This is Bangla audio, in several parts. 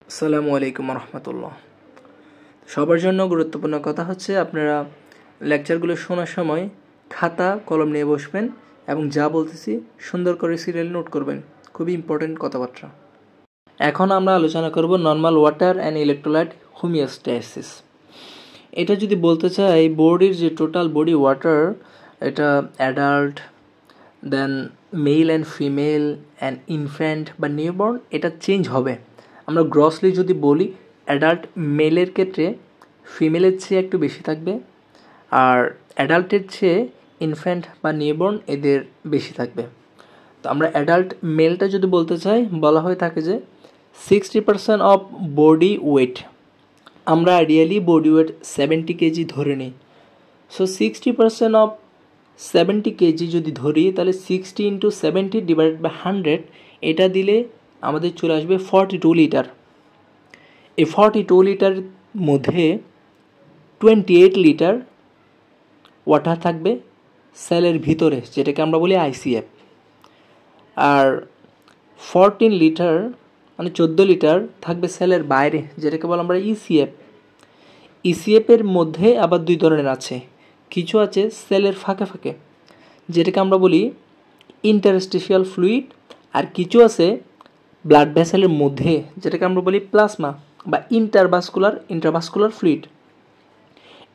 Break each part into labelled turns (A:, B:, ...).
A: আসসালামু আলাইকুম রহমতুল্লাহ। সবার জন্য গুরুত্বপূর্ণ কথা হচ্ছে আপনারা লেকচারগুলো শোনার সময় খাতা কলম নিয়ে বসবেন এবং যা বলতেছি সুন্দর করে সিরিয়াল নোট করবেন। খুবই ইম্পর্টেন্ট কথাবার্তা। এখন আমরা আলোচনা করব normal water and electrolyte homeostasis. এটা যদি বলতে চাই বডির যে টোটাল বডি ওয়াটার, এটা adult, then male and female and infant বা নিউবর্ন, এটা চেঞ্জ হবে। আমরা গ্রসলি যদি বলি অ্যাডাল্ট মেলের ক্ষেত্রে ফিমেলের চেয়ে একটু বেশি থাকবে, আর অ্যাডাল্টের চেয়ে ইনফ্যান্ট বা নিউবর্ন এদের বেশি থাকবে। তো আমরা অ্যাডাল্ট মেলটা যদি বলতে চাই, বলা হয়ে থাকে যে 60% অফ বডি ওয়েট, আমরা আইডিয়ালি বডি ওয়েট 70 কেজি ধরে নিই। সো 60% অফ 70 কেজি যদি ধরি, তাহলে 60 ইন্টু 70 ডিভাইডেড বাই 100, এটা দিলে আমাদের চলে আসবে 42 লিটার। এই 42 লিটার মধ্যে 28 লিটার ওয়াটার থাকবে সেলের ভিতরে, যেটাকে আমরা বলি আইসিএফ। আর 14 লিটার মানে 14 লিটার থাকবে সেলের বাইরে, যেটাকে বলি আমরা ইসিএফ। ইসিএফের মধ্যে আবার দুই ধরনের আছে, কিছু আছে সেলের ফাঁকে ফাঁকে, যেটাকে আমরা বলি ইন্টারস্টিশিয়াল ফ্লুইড, আর কিছু আছে ব্লাড ভেসেলের মধ্যে, যেটাকে আমরা বলি প্লাজমা বা ইন্টারভাস্কুলার ফ্লুইড।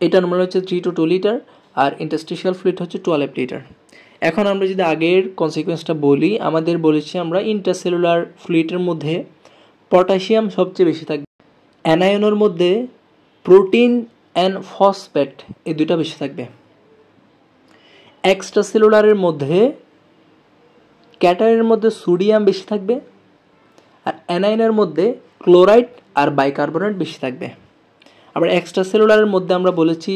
A: এটা নর্মাল হচ্ছে 3 to 2 লিটার, আর ইন্টারস্টিশিয়াল ফ্লুইড হচ্ছে 12 লিটার। এখন আমরা যদি আগের কনসিকুয়েন্সটা বলি, আমাদের বলেছি আমরা ইন্টারসেলুলার ফ্লুইডের মধ্যে পটাশিয়াম সবচেয়ে বেশি থাকবে, অ্যানায়নের মধ্যে প্রোটিন অ্যান্ড ফসফেট এই দুইটা বেশি থাকবে, এক্সট্রাসেলুলারের মধ্যে ক্যাটায়নের মধ্যে সোডিয়াম বেশি থাকবে, আর অ্যানায়নের মধ্যে ক্লোরাইড আর বাইকার্বনেট বেশি থাকবে। আবার এক্সট্রাসেলুলারের মধ্যে আমরা বলেছি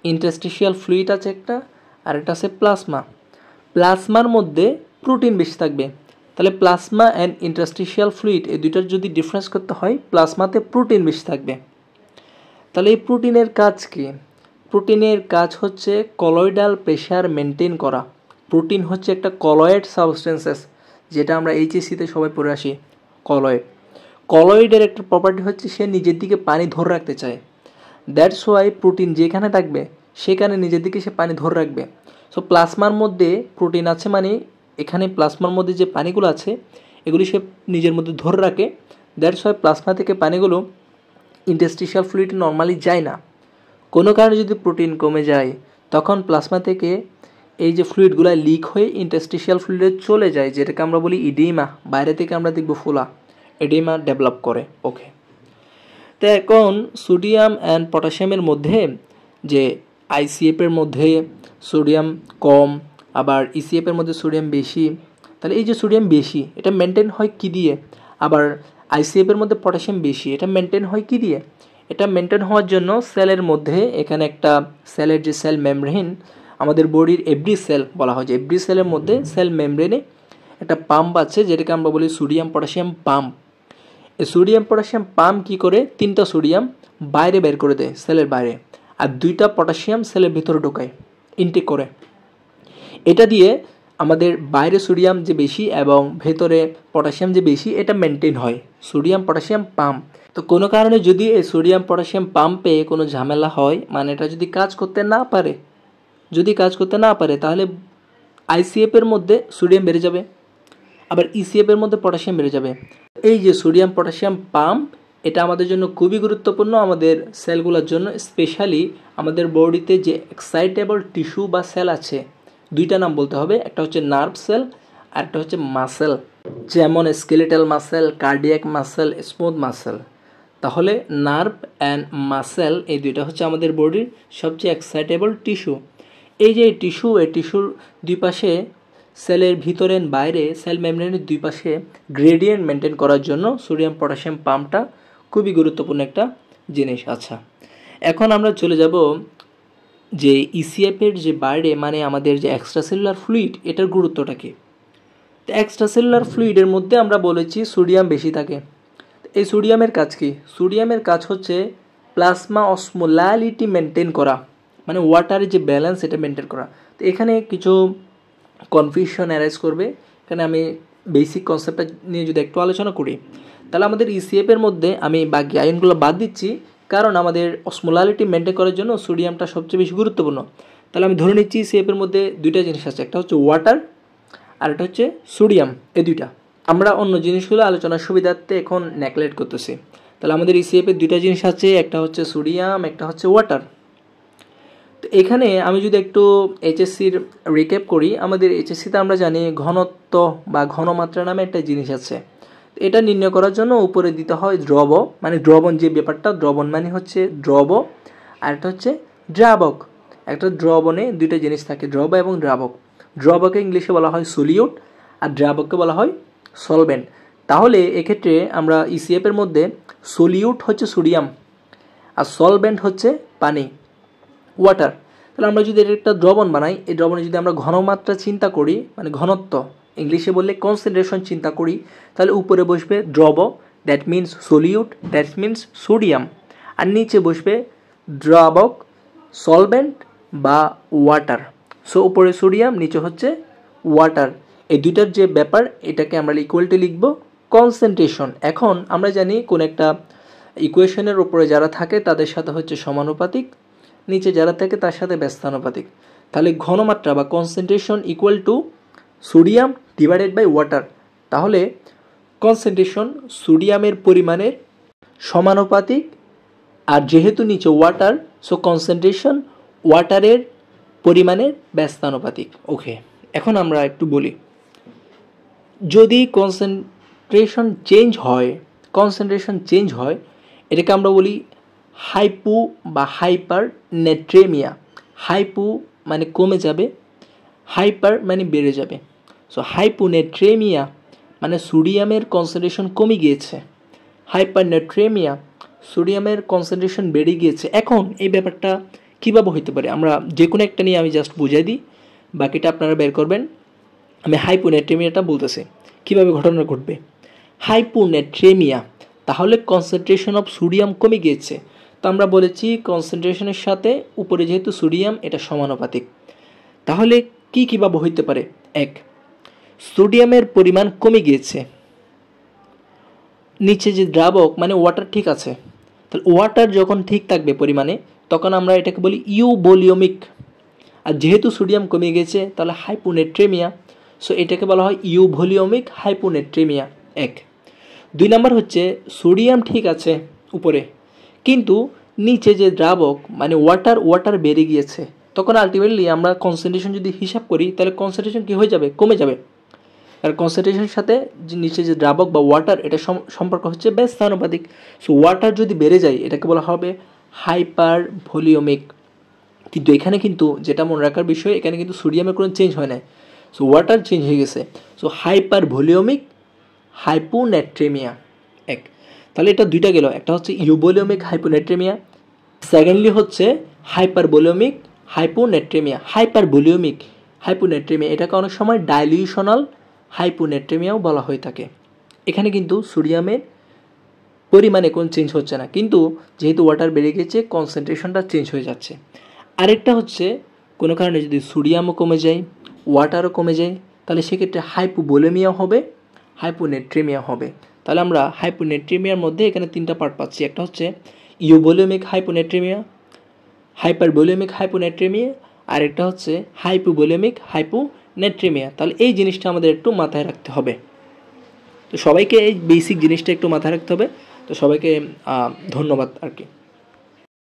A: ইন্টারস্টিশিয়াল ফ্লুইড আছে একটা, আর এটা আছে প্লাজমা। প্লাজমার মধ্যে প্রোটিন বেশি থাকবে। তাহলে প্লাজমা অ্যান্ড ইন্টারস্টিশিয়াল ফ্লুইড এই দুইটার যদি ডিফারেন্স করতে হয়, প্লাজমাতে প্রোটিন বেশি থাকবে। তাহলে এই প্রোটিনের কাজ কি? প্রোটিনের কাজ হচ্ছে কলয়েডাল প্রেশার মেনটেন করা। প্রোটিন হচ্ছে একটা কলয়েড সাবস্টেন্সেস, যেটা আমরা এইচএসসিতে সবাই পড়ে আসি। কলয়েডের একটা প্রপার্টি হচ্ছে সে নিজের দিকে পানি ধরে রাখতে চায়। দ্যাটস ওয়াই প্রোটিন যেখানে থাকবে সেখানে নিজের দিকে সে পানি ধরে রাখবে। সো প্লাজমার মধ্যে প্রোটিন আছে মানে এখানে প্লাজমার মধ্যে যে পানিগুলো আছে এগুলি সে নিজের মধ্যে ধরে রাখে। দ্যাটস ওয়াই প্লাজমা থেকে পানিগুলো ইন্টারস্টিশিয়াল ফ্লুইডে নর্মালি যায় না। কোনো কারণে যদি প্রোটিন কমে যায়, তখন প্লাজমা থেকে এই যে ফ্লুইডগুলো লিক হয়ে ইন্টারস্টিশিয়াল ফ্লুইডে চলে যায়, যেটাকে আমরা বলি ইডিমা। বাইরে থেকে আমরা দেখব ফোলা, এডিমা ডেভেলপ করে। ওকে, তো এখন সোডিয়াম অ্যান্ড পটাশিয়ামের মধ্যে যে আইসিএফের মধ্যে সোডিয়াম কম, আবার ইসিএফের মধ্যে সোডিয়াম বেশি। তাহলে এই যে সোডিয়াম বেশি, এটা মেনটেন হয় কি দিয়ে? আবার আইসিএফের মধ্যে পটাশিয়াম বেশি, এটা মেনটেন হয় কি দিয়ে? এটা মেনটেন হওয়ার জন্য সেলের মধ্যে এখানে একটা সেলের যে সেল মেমব্রেন, আমাদের বডির এভরি সেল বলা হয় যে এভরি সেলের মধ্যে সেল মেমব্রেনে একটা পাম্প আছে, যেটাকে আমরা বলি সোডিয়াম পটাশিয়াম পাম্প। এই সোডিয়াম পটাশিয়াম পাম্প কী করে? 3টা সোডিয়াম বাইরে বের করে দেয় সেলের বাইরে, আর 2টা পটাশিয়াম সেলের ভিতরে ঢোকায়, ইনটেক করে। এটা দিয়ে আমাদের বাইরে সোডিয়াম যে বেশি এবং ভেতরে পটাশিয়াম যে বেশি, এটা মেনটেন হয় সোডিয়াম পটাশিয়াম পাম্প। তো কোনো কারণে যদি এই সোডিয়াম পটাশিয়াম পাম্পে কোনো ঝামেলা হয়, মানে এটা যদি কাজ করতে না পারে, তাহলে আইসিএফের মধ্যে সোডিয়াম বেড়ে যাবে, আবার ইসিএফের মধ্যে পটাশিয়াম বেড়ে যাবে। এই যে সোডিয়াম পটাশিয়াম পাম্প, এটা আমাদের জন্য খুবই গুরুত্বপূর্ণ, আমাদের সেলগুলোর জন্য। স্পেশালি আমাদের বডিতে যে এক্সাইটেবল টিস্যু বা সেল আছে, দুইটা নাম বলতে হবে, একটা হচ্ছে নার্ভ সেল আর একটা হচ্ছে মাসেল, যেমন skeletal muscle, cardiac muscle, smooth muscle. তাহলে নার্ভ অ্যান্ড মাসেল এই দুইটা হচ্ছে আমাদের বডির সবচেয়ে এক্সাইটেবল টিস্যু। এই যে টিস্যুর দুই পাশে সেলের ভিতরে বাইরে সেল মেমব্রেনের দুই পাশে গ্রেডিয়েন্ট মেনটেন করার জন্য সোডিয়াম পটাশিয়াম পাম্পটা খুবই গুরুত্বপূর্ণ একটা জিনিস। আচ্ছা, এখন আমরা চলে যাব যে ইসিএফের যে বাইরে, মানে আমাদের যে এক্সট্রাসেলুলার ফ্লুইড, এটার গুরুত্বটা কী? তো এক্সট্রাসেলুলার ফ্লুইডের মধ্যে আমরা বলেছি সোডিয়াম বেশি থাকে। এই সোডিয়ামের কাজ কি? সোডিয়ামের কাজ হচ্ছে প্লাজমা অসমোলারিটি মেনটেন করা, মানে ওয়াটারের যে ব্যালেন্স এটা মেনটেন করা। তো এখানে কিছু কনফিউশন অ্যারাইজ করবে, এখানে আমি বেসিক কনসেপ্টটা নিয়ে যদি একটু আলোচনা করি, তাহলে আমাদের ইসিএফের মধ্যে আমি বাকি আয়নগুলো বাদ দিচ্ছি, কারণ আমাদের অসমোলারিটি মেনটেন করার জন্য সোডিয়ামটা সবচেয়ে বেশি গুরুত্বপূর্ণ। তাহলে আমি ধরে নিচ্ছি ইসিএফের মধ্যে দুইটা জিনিস আছে, একটা হচ্ছে ওয়াটার আর একটা হচ্ছে সোডিয়াম। এই দুইটা আমরা অন্য জিনিসগুলো আলোচনার সুবিধার্থে এখন নেগলেক্ট করতেছি। তাহলে আমাদের ইসিএফের দুইটা জিনিস আছে, একটা হচ্ছে সোডিয়াম, একটা হচ্ছে ওয়াটার। তো এখানে আমি যদি একটু এইচএসসির রিক্যাপ করি, আমাদের এইচএসসিতে আমরা জানি ঘনত্ব বা ঘনমাত্রা নামে একটা জিনিস আছে। এটা নির্ণয় করার জন্য উপরে দিতে হয় দ্রব, মানে দ্রবণ যে ব্যাপারটা, দ্রবণ মানে হচ্ছে দ্রব, আর একটা হচ্ছে দ্রাবক। একটা দ্রবণে দুইটা জিনিস থাকে, দ্রব এবং দ্রাবক। দ্রবকে ইংলিশে বলা হয় সলিউট আর দ্রাবককে বলা হয় সলভেন্ট। তাহলে এক্ষেত্রে আমরা ইসিএফের মধ্যে সলিউট হচ্ছে সোডিয়াম আর সলভেন্ট হচ্ছে পানি, ওয়াটার। তাহলে আমরা যদি এটা একটা দ্রবণ বানাই, এই দ্রবণে যদি আমরা ঘনমাত্রা চিন্তা করি, মানে ঘনত্ব ইংলিশে বললে কনসেন্ট্রেশন চিন্তা করি, তাহলে উপরে বসবে দ্রব, that means solute, that means sodium, আর নিচে বসবে দ্রাবক, সলভেন্ট বা ওয়াটার। সো উপরে সোডিয়াম, নিচে হচ্ছে ওয়াটার। এই দুইটার যে ব্যাপার, এটাকে আমরা ইকুয়ালটি লিখব কনসেন্ট্রেশন। এখন আমরা জানি কোন একটা ইকুয়েশনের উপরে যারা থাকে তাদের সাথে হচ্ছে সমানুপাতিক, নিচে যারা থাকে তার সাথে ব্যস্তানুপাতিক। তাহলে ঘনমাত্রা বা concentration equal to sodium divided by water. তাহলে কনসেন্ট্রেশন সোডিয়ামের পরিমাণের সমানুপাতিক, আর যেহেতু নিচে ওয়াটার, সো কনসেন্ট্রেশন ওয়াটারের পরিমাণের ব্যস্তানুপাতিক। ওকে, এখন আমরা একটু বলি, যদি কনসেন্ট্রেশন চেঞ্জ হয়, এটাকে আমরা বলি হাইপো বা হাইপার নেট্রেমিয়া। হাইপো মানে কমে যাবে, হাইপার মানে বেড়ে যাবে। সো হাইপোনেট্রেমিয়া মানে সোডিয়ামের কনসেন্ট্রেশন কমে গিয়েছে, হাইপার নেট্রেমিয়া সোডিয়ামের কনসেন্ট্রেশন বেড়ে গিয়েছে। এখন এই ব্যাপারটা কীভাবে হতে পারে, আমরা যে কোনো একটা নিয়ে আমি জাস্ট বুঝাই দিই, বাকিটা আপনারা বের করবেন। আমি হাইপোনেট্রেমিয়াটা বলতেছি, কীভাবে ঘটনা ঘটবে। হাইপোনেট্রেমিয়া, তাহলে কনসেন্ট্রেশন অফ সোডিয়াম কমে গিয়েছে। তো আমরা বলেছি কনসেন্ট্রেশনের সাথে উপরে যেহেতু সোডিয়াম, এটা সমানুপাতিক। তাহলে কীভাবে হইতে পারে, এক, সোডিয়ামের পরিমাণ কমে গিয়েছে, নিচে যে দ্রাবক মানে ওয়াটার ঠিক আছে। তাহলে ওয়াটার যখন ঠিক থাকবে পরিমাণে, তখন আমরা এটাকে বলি ইউভলিউমিক। আর যেহেতু সোডিয়াম কমে গেছে, তাহলে হাইপোনেট্রেমিয়া। সো এটাকে বলা হয় ইউভলিউমিক হাইপোনেট্রেমিয়া। এক। দুই নাম্বার হচ্ছে সোডিয়াম ঠিক আছে উপরে, কিন্তু নিচে যে দ্রাবক মানে ওয়াটার বেড়ে গিয়েছে। তখন আলটিমেটলি আমরা কনসেন্ট্রেশন যদি হিসাব করি, তাহলে কনসেন্ট্রেশন কী হয়ে যাবে, কমে যাবে। আর কনসেন্ট্রেশনের সাথে যে নিচে যে দ্রাবক বা ওয়াটার, এটা সম্পর্ক হচ্ছে ব্যস্তানুপাতিক। সো ওয়াটার যদি বেড়ে যায়, এটাকে বলা হবে হাইপার ভলিউমিক। কিন্তু এখানে কিন্তু যেটা মনে রাখার বিষয়, এখানে কিন্তু সোডিয়ামের কোনো চেঞ্জ হয় না, সো ওয়াটার চেঞ্জ হয়ে গেছে। So hypervolaemic hyponatraemia. এক, তাহলে এটা দুইটা গেল, একটা হচ্ছে ইউভলিউমিক হাইপোনেট্রেমিয়া, সেকেন্ডলি হচ্ছে hypervolaemic hyponatraemia. Hypervolaemic hyponatraemia এটাকে অনেক সময় ডাইলিউশনাল হাইপোনেট্রেমিয়াও বলা হয়ে থাকে। এখানে কিন্তু সোডিয়ামের পরিমাণে কোনো চেঞ্জ হচ্ছে না, কিন্তু যেহেতু ওয়াটার বেড়ে গেছে, কনসেন্ট্রেশনটা চেঞ্জ হয়ে যাচ্ছে। আরেকটা হচ্ছে কোনো কারণে যদি সোডিয়ামও কমে যায়, ওয়াটারও কমে যায়, তাহলে সেক্ষেত্রে হাইপোভলিউমিয়া হবে, হাইপোনেট্রেমিয়া হবে। তাহলে আমরা হাইপোনেট্রেমিয়ার মধ্যে এখানে তিনটা পার্ট পাচ্ছি, একটা হচ্ছে ইউভলিউমিক হাইপোনেট্রেমিয়া, হাইপারভলিউমিক হাইপোনেট্রেমিয়া, আর একটা হচ্ছে হাইপোভলিউমিক হাইপোনেট্রেমিয়া। তাহলে এই জিনিসটা আমাদের একটু মাথায় রাখতে হবে। তো সবাইকে এই বেসিক জিনিসটা একটু মাথায় রাখতে হবে। তো সবাইকে ধন্যবাদ আর কি।